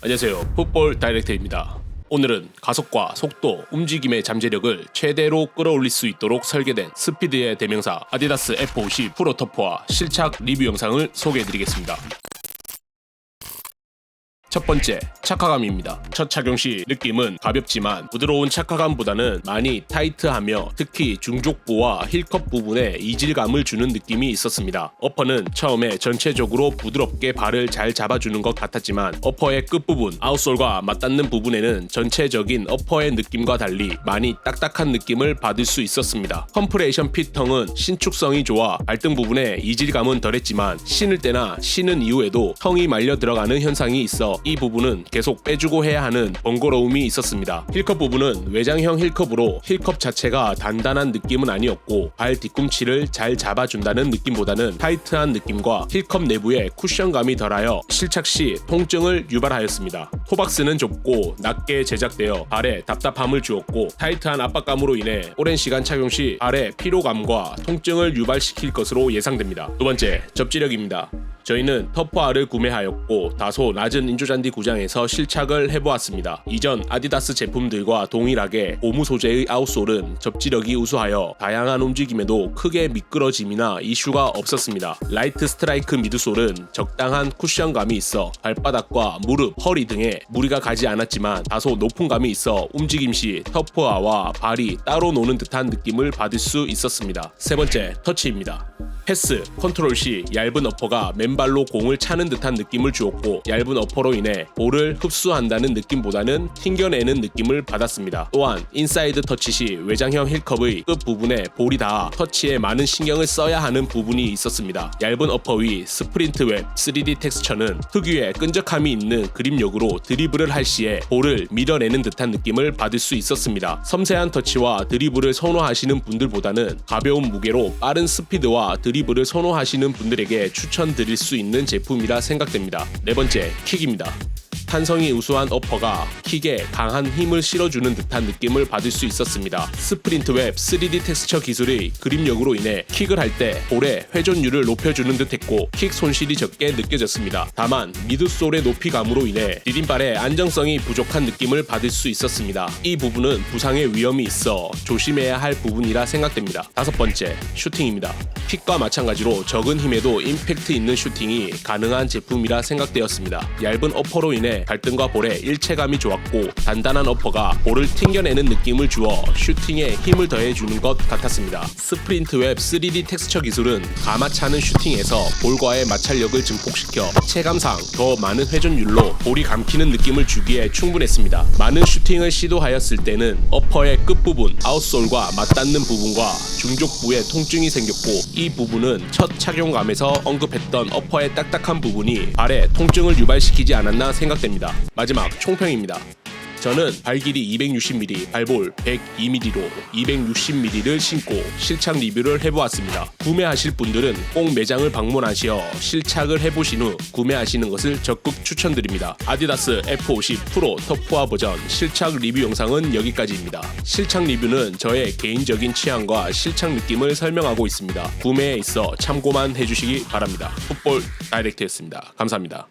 안녕하세요. 풋볼 다이렉터입니다. 오늘은 가속과 속도, 움직임의 잠재력을 최대로 끌어올릴 수 있도록 설계된 스피드의 대명사 아디다스 F50 프로 터프와 실착 리뷰 영상을 소개해드리겠습니다. 첫 번째, 착화감입니다. 첫 착용 시 느낌은 가볍지만 부드러운 착화감보다는 많이 타이트하며 특히 중족부와 힐컵 부분에 이질감을 주는 느낌이 있었습니다. 어퍼는 처음에 전체적으로 부드럽게 발을 잘 잡아주는 것 같았지만 어퍼의 끝부분, 아웃솔과 맞닿는 부분에는 전체적인 어퍼의 느낌과 달리 많이 딱딱한 느낌을 받을 수 있었습니다. 컴프레이션 핏텅은 신축성이 좋아 발등 부분에 이질감은 덜했지만 신을 때나 신은 이후에도 텅이 말려 들어가는 현상이 있어 이 부분은 계속 빼주고 해야 하는 번거로움이 있었습니다. 힐컵 부분은 외장형 힐컵으로 힐컵 자체가 단단한 느낌은 아니었고 발 뒤꿈치를 잘 잡아준다는 느낌보다는 타이트한 느낌과 힐컵 내부에 쿠션감이 덜하여 실착 시 통증을 유발하였습니다. 토박스는 좁고 낮게 제작되어 발에 답답함을 주었고 타이트한 압박감으로 인해 오랜 시간 착용 시 발에 피로감과 통증을 유발시킬 것으로 예상됩니다. 두 번째, 접지력입니다. 저희는 터프R을 구매하였고 다소 낮은 인조잔디 구장에서 실착을 해보았습니다. 이전 아디다스 제품들과 동일하게 고무 소재의 아웃솔은 접지력이 우수하여 다양한 움직임에도 크게 미끄러짐이나 이슈가 없었습니다. 라이트 스트라이크 미드솔은 적당한 쿠션감이 있어 발바닥과 무릎, 허리 등에 무리가 가지 않았지만 다소 높은 감이 있어 움직임 시 터프R와 발이 따로 노는 듯한 느낌을 받을 수 있었습니다. 세 번째, 터치입니다. 패스, 컨트롤 시 얇은 어퍼가 맨발로 공을 차는 듯한 느낌을 주었고 얇은 어퍼로 인해 볼을 흡수한다는 느낌보다는 튕겨내는 느낌을 받았습니다. 또한 인사이드 터치 시 외장형 힐컵의 끝부분에 볼이 닿아 터치에 많은 신경을 써야 하는 부분이 있었습니다. 얇은 어퍼 위 스프린트 웹 3D 텍스처는 특유의 끈적함이 있는 그립력으로 드리블을 할 시에 볼을 밀어내는 듯한 느낌을 받을 수 있었습니다. 섬세한 터치와 드리블을 선호하시는 분들보다는 가벼운 무게로 빠른 스피드와 드리블을 선호하시는 분들에게 추천드릴 수 있는 제품이라 생각됩니다. 네 번째, 킥입니다. 탄성이 우수한 어퍼가 킥에 강한 힘을 실어주는 듯한 느낌을 받을 수 있었습니다. 스프린트 웹 3D 텍스처 기술의 그립력으로 인해 킥을 할 때 볼의 회전율을 높여주는 듯 했고 킥 손실이 적게 느껴졌습니다. 다만 미드솔의 높이감으로 인해 디딤발의 안정성이 부족한 느낌을 받을 수 있었습니다. 이 부분은 부상의 위험이 있어 조심해야 할 부분이라 생각됩니다. 다섯 번째, 슈팅입니다. 킥과 마찬가지로 적은 힘에도 임팩트 있는 슈팅이 가능한 제품이라 생각되었습니다. 얇은 어퍼로 인해 발등과 볼에 일체감이 좋았고 단단한 어퍼가 볼을 튕겨내는 느낌을 주어 슈팅에 힘을 더해주는 것 같았습니다. 스프린트 웹 3D 텍스처 기술은 가마차는 슈팅에서 볼과의 마찰력을 증폭시켜 체감상 더 많은 회전율로 볼이 감기는 느낌을 주기에 충분했습니다. 많은 슈팅을 시도하였을 때는 어퍼의 끝부분, 아웃솔과 맞닿는 부분과 중족부에 통증이 생겼고 이 부분은 첫 착용감에서 언급했던 어퍼의 딱딱한 부분이 발에 통증을 유발시키지 않았나 생각됩니다. 마지막, 총평입니다. 저는 발 길이 260mm, 발볼 102mm로 260mm를 신고 실착 리뷰를 해보았습니다. 구매하실 분들은 꼭 매장을 방문하시어 실착을 해보신 후 구매하시는 것을 적극 추천드립니다. 아디다스 F50 프로 터프와 버전 실착 리뷰 영상은 여기까지입니다. 실착 리뷰는 저의 개인적인 취향과 실착 느낌을 설명하고 있습니다. 구매에 있어 참고만 해주시기 바랍니다. 풋볼 다이렉트였습니다. 감사합니다.